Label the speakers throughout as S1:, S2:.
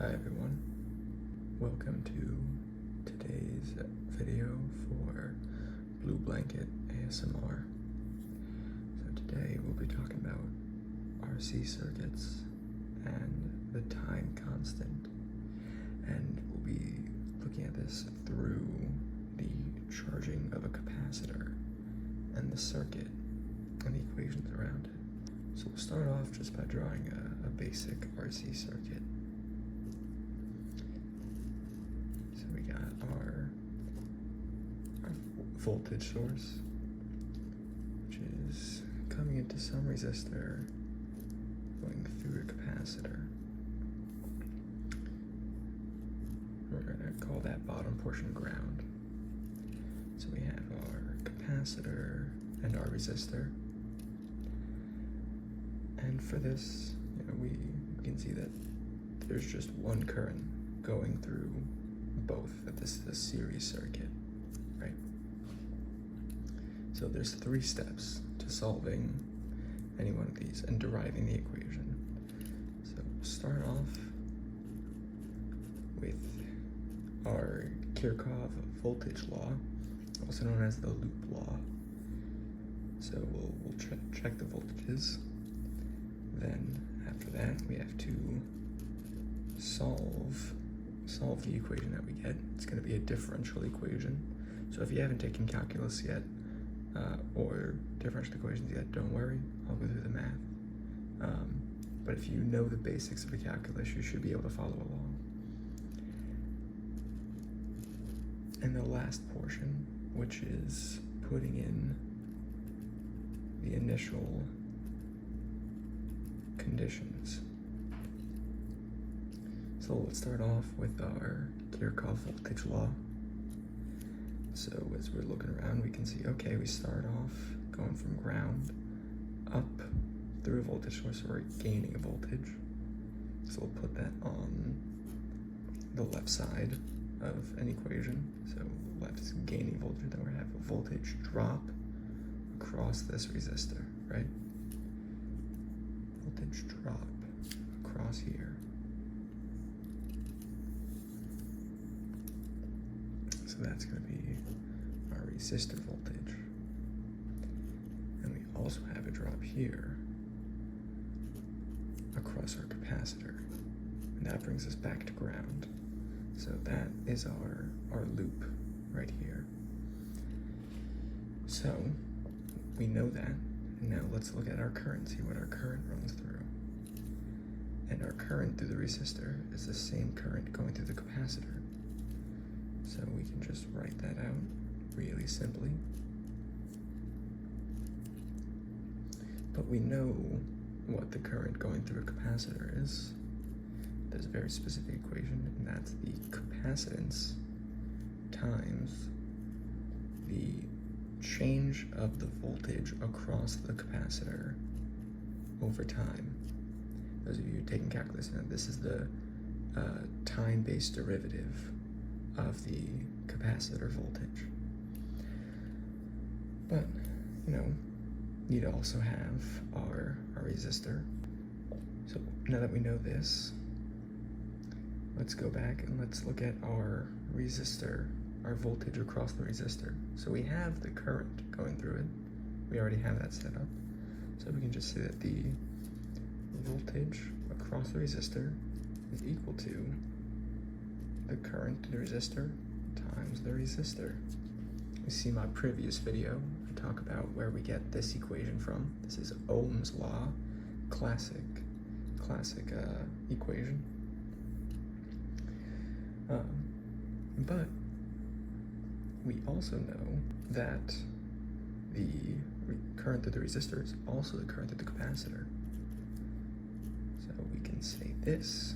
S1: Hi everyone, welcome to today's video for Blue Blanket ASMR. So today we'll be talking about RC circuits and the time constant, and we'll be looking at this through the charging of a capacitor and the circuit and the equations around it. So we'll start off just by drawing a basic RC circuit. So we got our voltage source, which is coming into some resistor, going through a capacitor. We're going to call that bottom portion ground. So we have our capacitor and our resistor. And for this, we can see that there's just one current going through both, that this is a series circuit, right? So there's 3 steps to solving any one of these and deriving the equation. So we'll start off with our Kirchhoff voltage law, also known as the loop law. So we'll check the voltages. Then after that, we have to solve the equation that we get. It's going to be a differential equation. So if you haven't taken calculus yet, or differential equations yet, don't worry, I'll go through the math. But if you know the basics of the calculus, you should be able to follow along. And the last portion, which is putting in the initial conditions. So let's start off with our Kirchhoff voltage law. So as we're looking around, we can see, okay, we start off going from ground up through a voltage source, so we're gaining a voltage. So we'll put that on the left side of an equation. So left is gaining voltage, then we have a voltage drop across this resistor, right? Voltage drop across here. So that's going to be our resistor voltage. And we also have a drop here across our capacitor. And that brings us back to ground. So that is our loop right here. So we know that. And now let's look at our current, see what our current runs through. And our current through the resistor is the same current going through the capacitor. So we can just write that out really simply. But we know what the current going through a capacitor is. There's a very specific equation, and that's the capacitance times the change of the voltage across the capacitor over time. Those of you taking calculus know this is the time-based derivative of the capacitor voltage. But, need to also have our resistor. So now that we know this, let's go back and let's look at our resistor, our voltage across the resistor. So we have the current going through it. We already have that set up. So we can just say that the voltage across the resistor is equal to the current to the resistor times the resistor. You see my previous video, I talk about where we get this equation from. This is Ohm's law, classic equation. But we also know that the current through the resistor is also the current through the capacitor. So we can say this,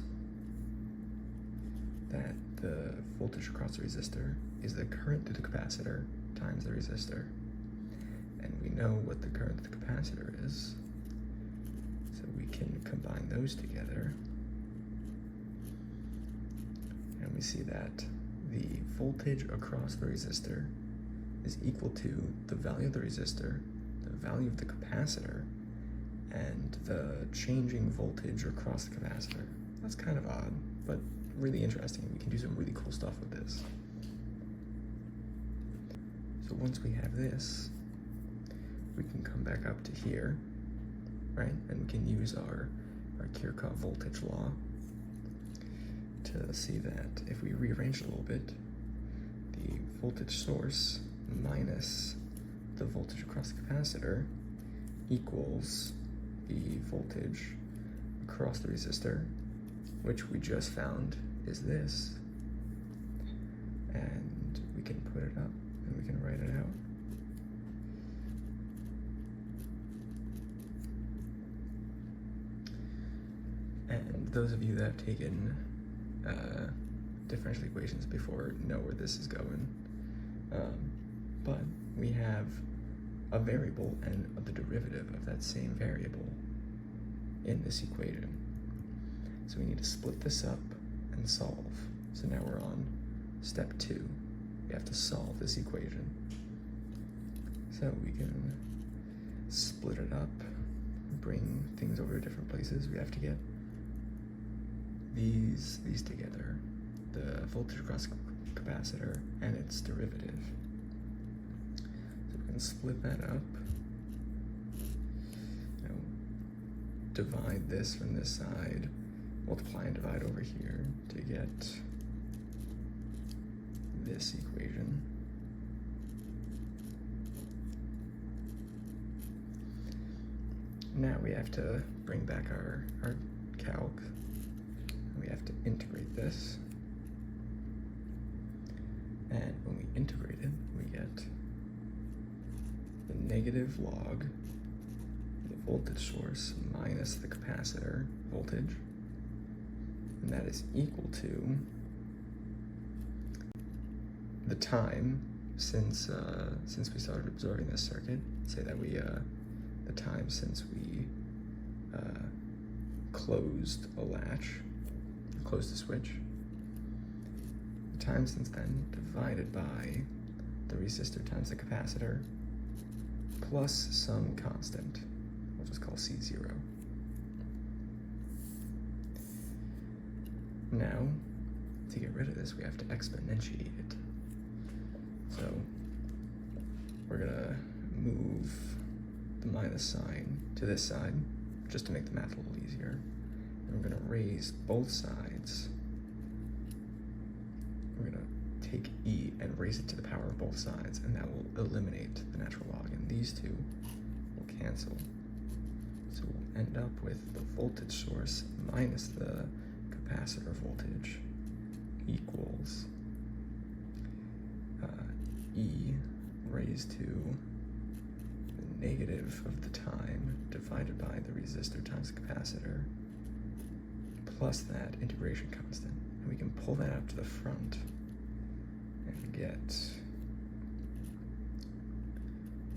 S1: that the voltage across the resistor is the current through the capacitor times the resistor. And we know what the current through the capacitor is, so we can combine those together. And we see that the voltage across the resistor is equal to the value of the resistor, the value of the capacitor, and the changing voltage across the capacitor That's kind of odd, but really interesting. We can do some really cool stuff with this. So once we have this, we can come back up to here, right? And we can use our Kirchhoff voltage law to see that if we rearrange it a little bit, the voltage source minus the voltage across the capacitor equals the voltage across the resistor, which we just found is this. And we can put it up and we can write it out. And those of you that have taken differential equations before know where this is going. But we have a variable and the derivative of that same variable in this equation. So we need to split this up and solve. So now we're on step 2. We have to solve this equation. So we can split it up, bring things over to different places. We have to get these together, the voltage across capacitor and its derivative. So we can split that up, divide this from this side, multiply and divide over here to get this equation. Now we have to bring back our calc. We have to integrate this. And when we integrate it, we get the negative log, the voltage source minus the capacitor voltage. And that is equal to the time since we started observing this circuit. Say that the time since we closed a latch, closed the switch. The time since then divided by the resistor times the capacitor plus some constant, we'll just call C0. Now, to get rid of this, we have to exponentiate it. So we're gonna move the minus sign to this side, just to make the math a little easier. And we're gonna raise both sides. We're gonna take E and raise it to the power of both sides, and that will eliminate the natural log, and these two will cancel. So we'll end up with the voltage source minus the capacitor voltage equals E raised to the negative of the time divided by the resistor times the capacitor plus that integration constant. And we can pull that out to the front and get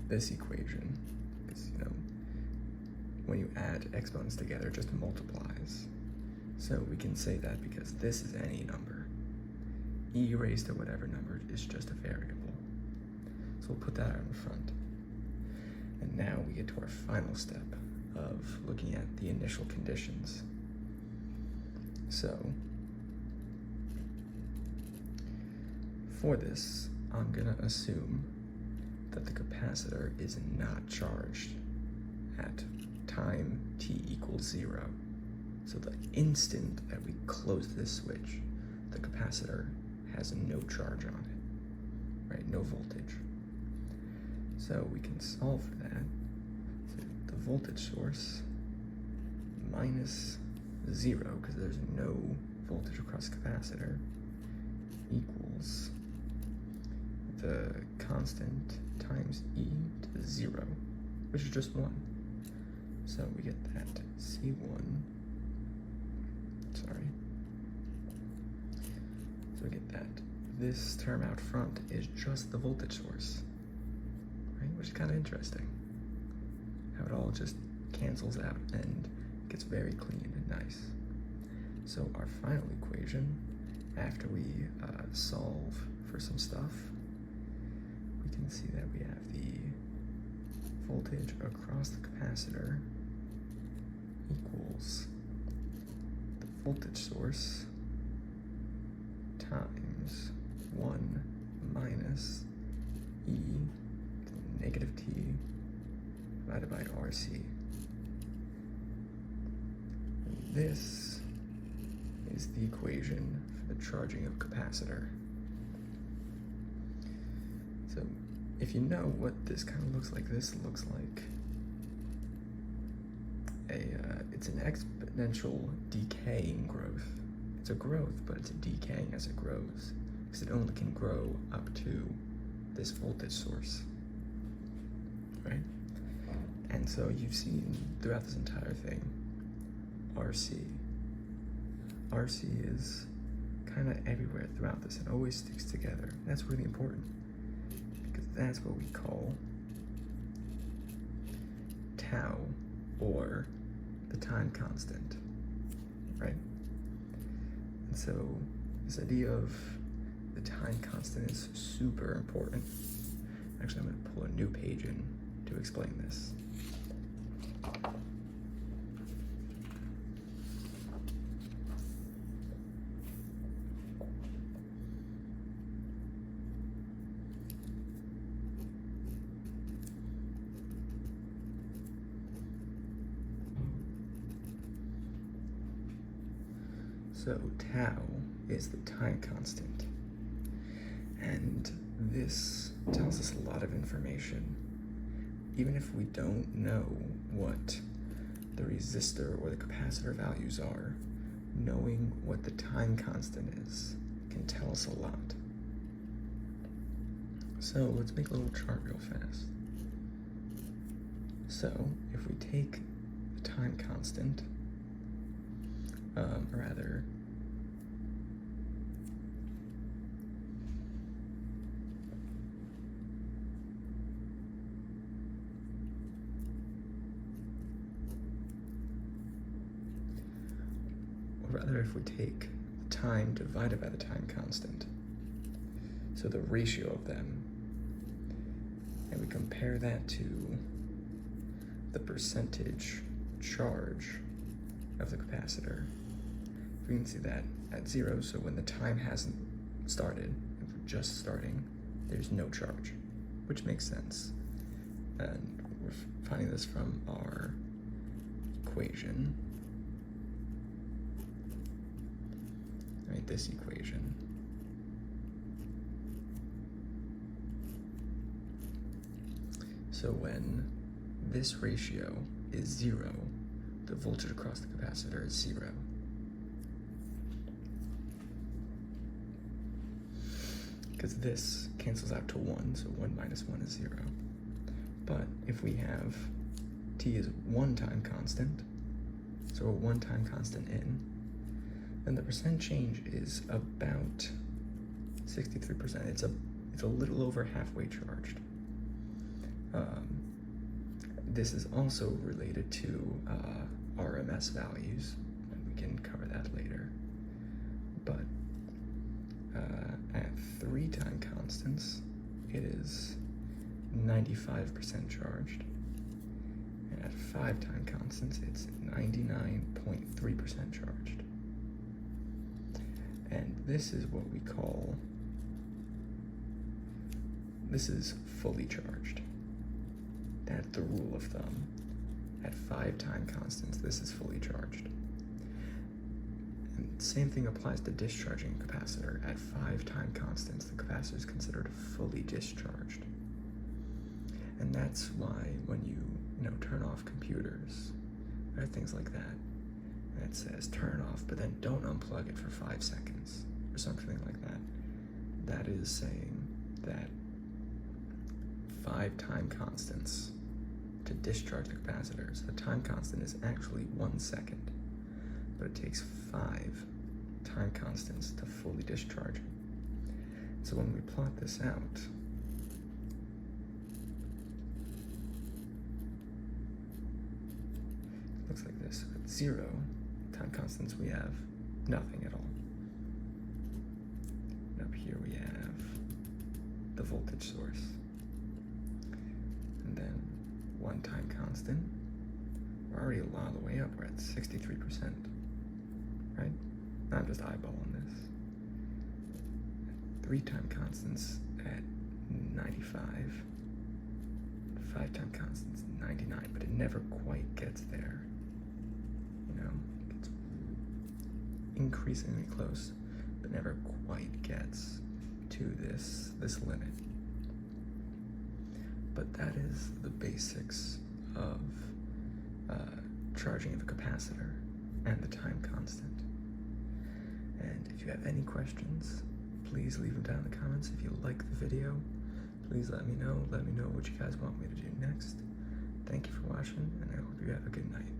S1: this equation, because when you add exponents together, it just multiplies. So we can say that because this is any number, E raised to whatever number is just a variable. So we'll put that out in front. And now we get to our final step of looking at the initial conditions. So for this, I'm gonna assume that the capacitor is not charged at time t equals 0. So the instant that we close this switch, the capacitor has no charge on it, right? No voltage. So we can solve for that. So the voltage source minus 0, because there's no voltage across the capacitor, equals the constant times E to the 0, which is just 1. So we get that C1, sorry. So we get that this term out front is just the voltage source, right? Which is kind of interesting. How it all just cancels out and gets very clean and nice. So our final equation, after we solve for some stuff, we can see that we have the voltage across the capacitor equals the voltage source times 1 minus e to the negative t divided by RC. And this is the equation for the charging of capacitor. So if you know what this kind of looks like, this looks like it's an exponential decaying growth. It's a growth, but it's a decaying as it grows, because it only can grow up to this voltage source, right? And so you've seen throughout this entire thing, RC. RC is kind of everywhere throughout this. It always sticks together. That's really important, because that's what we call tau, or the time constant, right? And so this idea of the time constant is super important. Actually, I'm going to pull a new page in to explain this. So tau is the time constant, and this tells us a lot of information. Even if we don't know what the resistor or the capacitor values are, knowing what the time constant is can tell us a lot. So let's make a little chart real fast. So if we take the time constant, if we take time divided by the time constant, so the ratio of them, and we compare that to the percentage charge of the capacitor, we can see that at 0, so when the time hasn't started, if we're just starting, there's no charge, which makes sense. And we're finding this from our equation, right, this equation. So when this ratio is 0, the voltage across the capacitor is 0. Because this cancels out to 1, so 1 minus 1 is 0. But if we have t is 1 time constant, so a 1 time constant in, then the percent change is about 63%. It's a little over halfway charged. This is also related to RMS values, and we can cover that later. But at 3 time constants, it is 95% charged. And at 5 time constants, it's 99.3% charged. And this is what we call, this is fully charged. That's the rule of thumb. At 5 time constants, this is fully charged. And same thing applies to discharging a capacitor. At 5 time constants, the capacitor is considered fully discharged. And that's why when you turn off computers, or things like that, and it says turn off, but then don't unplug it for 5 seconds, or something like that, that is saying that 5 time constants to discharge the capacitor. So the time constant is actually 1 second, but it takes 5 time constants to fully discharge it. So when we plot this out, it looks like this. At 0 time constants, we have nothing at all. And up here we have the voltage source. And then 1 time constant, we're already a lot of the way up. We're at 63%, right? I'm just eyeballing this. 3 time constants at 95. 5 time constants 99, but it never quite gets there. You know, it's increasingly close, but never quite gets to this limit. But that is the basics of charging of a capacitor and the time constant. And if you have any questions, please leave them down in the comments. If you like the video, please let me know. Let me know what you guys want me to do next. Thank you for watching, and I hope you have a good night.